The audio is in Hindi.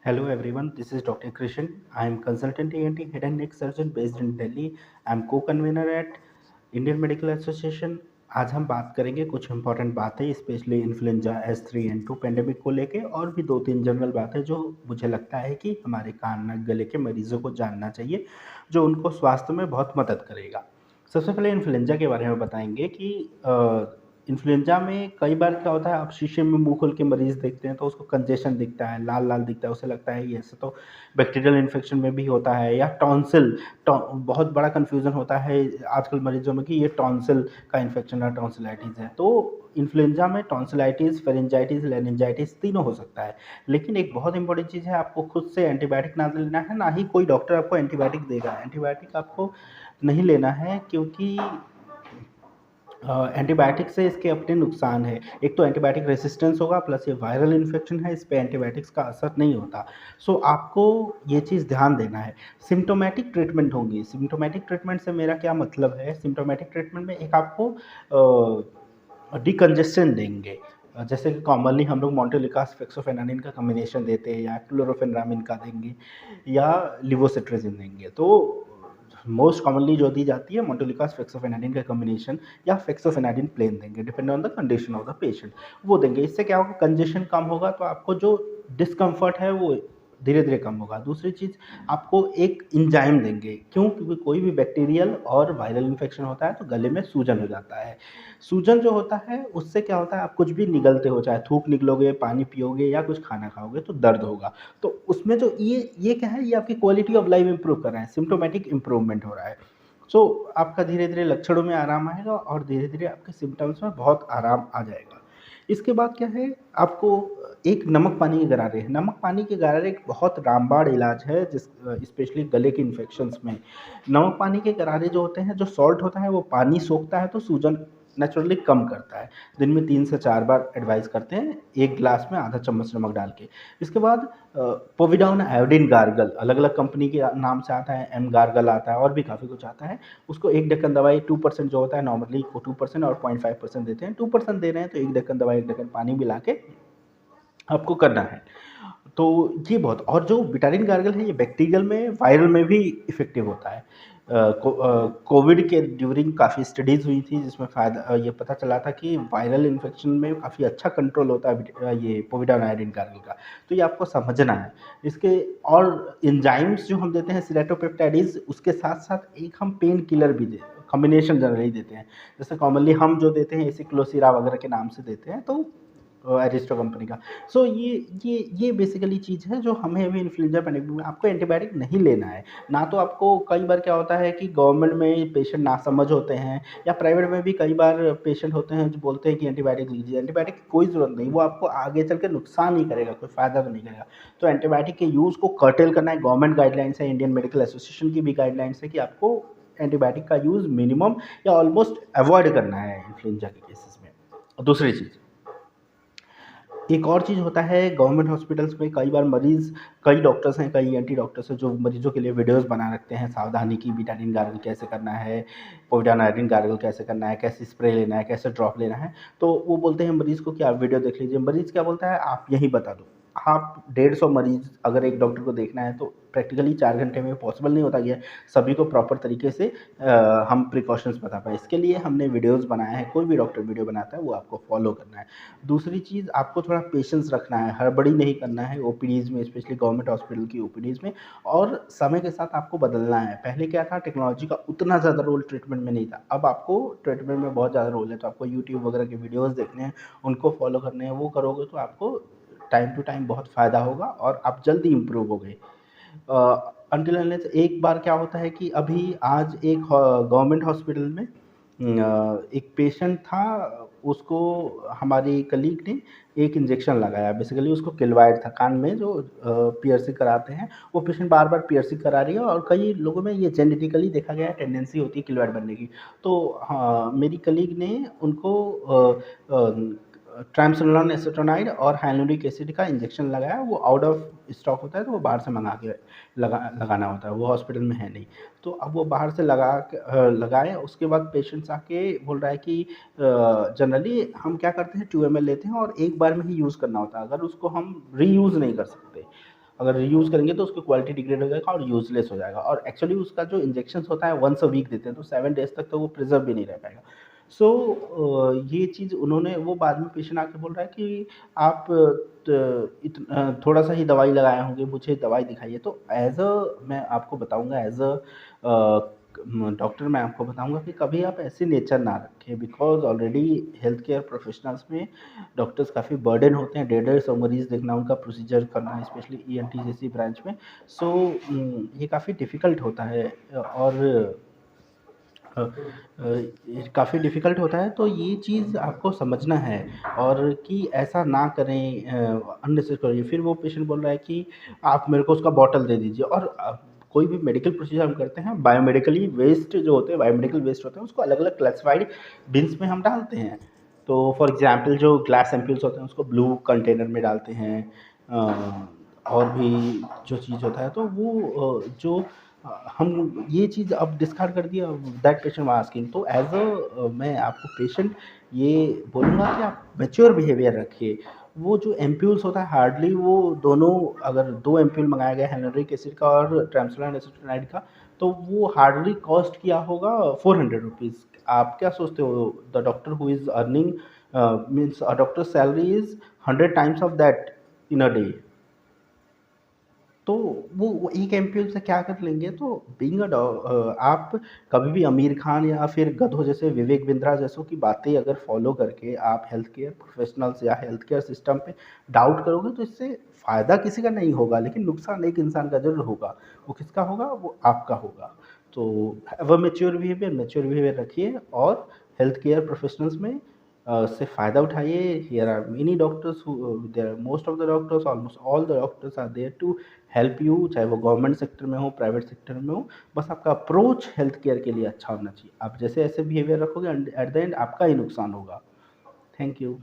Hello everyone, this is Dr. Krishan. I am consultant ENT head and neck surgeon based in Delhi. I am co-convener at Indian Medical Association. आज हम बात करेंगे कुछ इंपॉर्टेंट बातें स्पेशली इन्फ्लुएंजा H3N2 पेंडेमिक को लेके और भी दो तीन जनरल बातें जो मुझे लगता है कि हमारे कान नाक गले के मरीजों को जानना चाहिए, जो उनको स्वास्थ्य में बहुत मदद करेगा। सबसे पहले इन्फ्लुएंजा के बारे में बताएंगे कि इन्फ्लुएंजा में कई बार क्या होता है, आप शीशे में मुंह खोल के मरीज देखते हैं तो उसको कंजेशन दिखता है, लाल लाल दिखता है, उसे लगता है ये ऐसे तो बैक्टीरियल इन्फेक्शन में भी होता है, या टॉन्सिल बहुत बड़ा कन्फ्यूजन होता है आजकल मरीजों में कि ये टॉन्सिल का इन्फेक्शन है, टॉन्सिलाइटिस है। तो इन्फ्लुएंजा में टॉन्सिलाइटिस, फेरेंजाइटिस, लेनिंजाइटिस तीनों हो सकता है। लेकिन एक बहुत इंपॉर्टेंट चीज़ है, आपको खुद से एंटीबायोटिक ना लेना है, ना ही कोई डॉक्टर आपको एंटीबायोटिक देगा। एंटीबायोटिक आपको नहीं लेना है क्योंकि एंटीबायोटिक से इसके अपने नुकसान है। एक तो एंटीबायोटिक रेसिस्टेंस होगा, प्लस ये वायरल इन्फेक्शन है, इस पे एंटीबायोटिक्स का असर नहीं होता। सो आपको ये चीज़ ध्यान देना है। सिम्टोमेटिक ट्रीटमेंट होंगी। सिम्टोमेटिक ट्रीटमेंट से मेरा क्या मतलब है? सिम्टोमेटिक ट्रीटमेंट में एक आपको डिकंजेस्टेंट देंगे, जैसे कि कॉमनली हम लोग मोंटेलिकास फेक्सोफेनानिन का कॉम्बिनेशन देते हैं, या क्लोरोफेनरामिन का देंगे, या लिवोसिट्राजिन देंगे। तो मोस्ट कॉमनली जो दी जाती है मोंटेलिकास फेक्सोफेनाडिन का कॉम्बिनेशन, या फेक्सोफेनाडिन प्लेन देंगे, depend on the condition of the patient, वो देंगे। इससे क्या होगा, कंजेशन कम होगा, तो आपको जो डिस्कम्फर्ट है वो धीरे धीरे कम होगा। दूसरी चीज़, आपको एक इंजाइम देंगे। क्यों? क्योंकि कोई भी बैक्टीरियल और वायरल इन्फेक्शन होता है तो गले में सूजन हो जाता है। सूजन जो होता है उससे क्या होता है, आप कुछ भी निगलते हो, चाहे थूक निगलोगे, पानी पियोगे, या कुछ खाना खाओगे तो दर्द होगा। तो उसमें जो ये क्या है, ये आपकी क्वालिटी ऑफ लाइफ इंप्रूव कर रहा है, सिम्टोमेटिक इंप्रूवमेंट हो रहा है। सो आपका धीरे धीरे लक्षणों में आराम आएगा और धीरे धीरे आपके सिम्टम्स में बहुत आराम आ जाएगा। इसके बाद क्या है, आपको एक नमक पानी के गरारे हैं। नमक पानी के गरारे एक बहुत रामबाण इलाज है, जिस स्पेशली गले के इन्फेक्शंस में। नमक पानी के गरारे जो होते हैं, जो सॉल्ट होता है वो पानी सोखता है तो सूजन नेचुरली कम करता है। दिन में 3 से 4 बार एडवाइस करते हैं, 1 ग्लास में आधा चम्मच नमक डाल के। इसके बाद पोविडाउन आयोडीन गार्गल, अलग-अलग कंपनी के नाम से आता है, एम गार्गल आता है और भी काफ़ी कुछ आता है। उसको 1 ढक्कन दवाई 2% जो होता है नॉर्मली, वो 2% और 0.5% देते हैं। 2% दे रहे हैं तो 1 ढक्कन दवाई 1 ढक्कन पानी मिला के आपको करना है। तो ये बहुत, और जो बिटाडिन गार्गल है ये बैक्टीरियल में, वायरल में भी इफ़ेक्टिव होता है। कोविड के ड्यूरिंग काफ़ी स्टडीज़ हुई थी जिसमें फ़ायदा ये पता चला था कि वायरल इन्फेक्शन में काफ़ी अच्छा कंट्रोल होता है ये पोविडान आयोडीन गार्गल का। तो ये आपको समझना है। इसके और एंजाइम्स जो हम देते हैं सिलेटोपेप्टाइडेज़, उसके साथ-साथ एक हम पेन किलर भी कॉम्बिनेशन जनरली देते हैं। जैसे कॉमनली हम जो देते हैं एसिक्लोसिरा वगैरह के नाम से देते हैं, तो एरिस्टो कंपनी का। सो ये बेसिकली चीज़ है जो हमें अभी इन्फ्लुएंजा पैंडेमिक में आपको एंटीबायोटिक नहीं लेना है। ना तो आपको, कई बार क्या होता है कि गवर्नमेंट में पेशेंट नासमझ होते हैं, या प्राइवेट में भी कई बार पेशेंट होते हैं जो बोलते हैं कि एंटीबायोटिक लीजिए। एंटीबायोटिक की कोई ज़रूरत नहीं, वो आपको आगे चल के नुकसान ही करेगा, कोई फ़ायदा तो नहीं करेगा। तो एंटीबायोटिक के यूज़ को कर्टेल करना है। गवर्नमेंट गाइडलाइंस है, इंडियन मेडिकल एसोसिएशन की भी गाइडलाइंस है कि आपको एंटीबायोटिक का यूज़ मिनिमम या ऑलमोस्ट अवॉइड करना है इन्फ्लुएंजा के केसेस में। दूसरी चीज़, एक और चीज़ होता है गवर्नमेंट हॉस्पिटल्स में, कई बार मरीज़, कई डॉक्टर्स हैं, कई एंटी डॉक्टर्स हैं जो मरीजों के लिए वीडियोस बना रखते हैं सावधानी की, बिटाडिन गार्गल कैसे करना है, पोविडान आयोडीन गार्गल कैसे करना है, कैसे स्प्रे लेना है, कैसे ड्रॉप लेना है। तो वो बोलते हैं मरीज़ को कि आप वीडियो देख लीजिए। मरीज़ क्या बोलता है, आप यहीं बता दो। आप 150 मरीज़ अगर एक डॉक्टर को देखना है तो प्रैक्टिकली 4 घंटे में पॉसिबल नहीं होता कि सभी को प्रॉपर तरीके से हम प्रिकॉशंस बता पाएँ। इसके लिए हमने वीडियोज़ बनाए हैं, कोई भी डॉक्टर वीडियो बनाता है वो आपको फॉलो करना है। दूसरी चीज़, आपको थोड़ा पेशेंस रखना है, हड़बड़ी नहीं करना है ओपीडीज़ में, स्पेशली गवर्नमेंट हॉस्पिटल की ओपीडीज़ में, और समय के साथ आपको बदलना है। पहले क्या था, टेक्नोलॉजी का उतना ज़्यादा रोल ट्रीटमेंट में नहीं था, अब आपको ट्रीटमेंट में बहुत ज़्यादा रोल है। तो आपको यूट्यूब वगैरह के वीडियोज़ देखने हैं, उनको फॉलो करने हैं, वो करोगे तो आपको टाइम टू टाइम बहुत फ़ायदा होगा और आप जल्दी इम्प्रूव होगे। अनटिल अनलेस, एक बार क्या होता है कि अभी आज एक गवर्नमेंट हॉस्पिटल में एक पेशेंट था, उसको हमारी कलीग ने एक इंजेक्शन लगाया। बेसिकली उसको किलवाइड था, कान में जो पियर्सिंग कराते हैं, वो पेशेंट बार बार पियर्सिंग करा रही है, और कई लोगों में ये जेनेटिकली देखा गया है, टेंडेंसी होती है किलवाइड बनने की। तो हाँ, मेरी कलीग ने उनको ट्राइमसोलोन एसीटोनाइड और हाइलुरोनिक एसिड का इंजेक्शन लगाया। वो आउट ऑफ स्टॉक होता है तो वो बाहर से मंगा के लगाना होता है, वो हॉस्पिटल में है नहीं। तो अब वो बाहर से लगाए, उसके बाद पेशेंट्स आके बोल रहा है कि जनरली हम क्या करते हैं, 2 ml लेते हैं और एक बार में ही यूज़ करना होता है, अगर उसको हम रीयूज़ नहीं कर सकते। अगर रीयूज़ करेंगे तो उसकी क्वालिटी डिग्रेड हो जाएगा और यूज़लेस हो जाएगा, और एक्चुअली उसका जो इंजेक्शंस होता है वन्स अ वीक देते हैं, तो 7 डेज़ तक तो वो प्रिज़र्व भी नहीं रह पाएगा। सो ये चीज़ उन्होंने, वो बाद में पेशेंट आके बोल रहा है कि आप थोड़ा-सा ही दवाई लगाए होंगे, मुझे दवाई दिखाइए। तो मैं आपको बताऊँगा, डॉक्टर मैं आपको बताऊँगा कि कभी आप ऐसे नेचर ना रखें, because already health care professionals में डॉक्टर्स काफ़ी बर्डन होते हैं, डेढ़ 150 मरीज़ देखना, उनका प्रोसीजर करना, स्पेशली ईएनटी जैसी ब्रांच में। सो ये काफ़ी डिफ़िकल्ट होता है, और ये काफ़ी डिफ़िकल्ट होता है, तो ये चीज़ आपको समझना है, और कि ऐसा ना करें अननेसेसरी। फिर वो पेशेंट बोल रहा है कि आप मेरे को उसका बॉटल दे दीजिए, और कोई भी मेडिकल प्रोसीजर हम करते हैं, बायोमेडिकली वेस्ट जो होते हैं, बायोमेडिकल वेस्ट होते हैं, उसको अलग-अलग क्लासिफ़ाइड बिन्स में हम डालते हैं। तो फॉर एग्ज़ाम्पल जो ग्लास एम्पुल्स होते हैं, उसको ब्लू कंटेनर में डालते हैं। और भी जो चीज़ होता है, तो वो जो हम ये चीज़ अब डिस्कार्ड कर दिया, दैट पेशेंट वाज़ आस्किंग। तो मैं आपको पेशेंट ये बोलूँगा कि आप मैच्योर बिहेवियर रखिए। वो जो एम्प्यूल्स होता है, हार्डली वो दोनों, अगर 2 एम्प्यूल मँगाया गया है हेलोनिक एसिड का और ट्राइम्सोलिन एसिटेट का, तो वो हार्डली कॉस्ट किया होगा ₹400। आप क्या सोचते हो, the doctor who is earning means a doctor's salary is 100 times of that in a day. तो वो एक एमपीएल से क्या कर लेंगे, तो आप कभी भी आमिर खान या फिर गधों जैसे विवेक बिंद्रा जैसों की बातें अगर फॉलो करके आप हेल्थ केयर प्रोफेशनल्स या हेल्थ केयर सिस्टम पे डाउट करोगे, तो इससे फ़ायदा किसी का नहीं होगा, लेकिन नुकसान एक इंसान का ज़रूर होगा। वो किसका होगा? वो आपका होगा। तो हैव अ मैच्योर बिहेवियर रखिए, और हेल्थ केयर प्रोफेशनल्स में से फ़ायदा उठाइए। Here are many doctors who there are most of the doctors, almost all the doctors are there to help you, चाहे वो गवर्नमेंट सेक्टर में हो, प्राइवेट सेक्टर में हो। बस आपका अप्रोच हेल्थ केयर के लिए अच्छा होना चाहिए। आप जैसे ऐसे बिहेवियर रखोगे, एंड एट द एंड आपका ही नुकसान होगा। Thank you.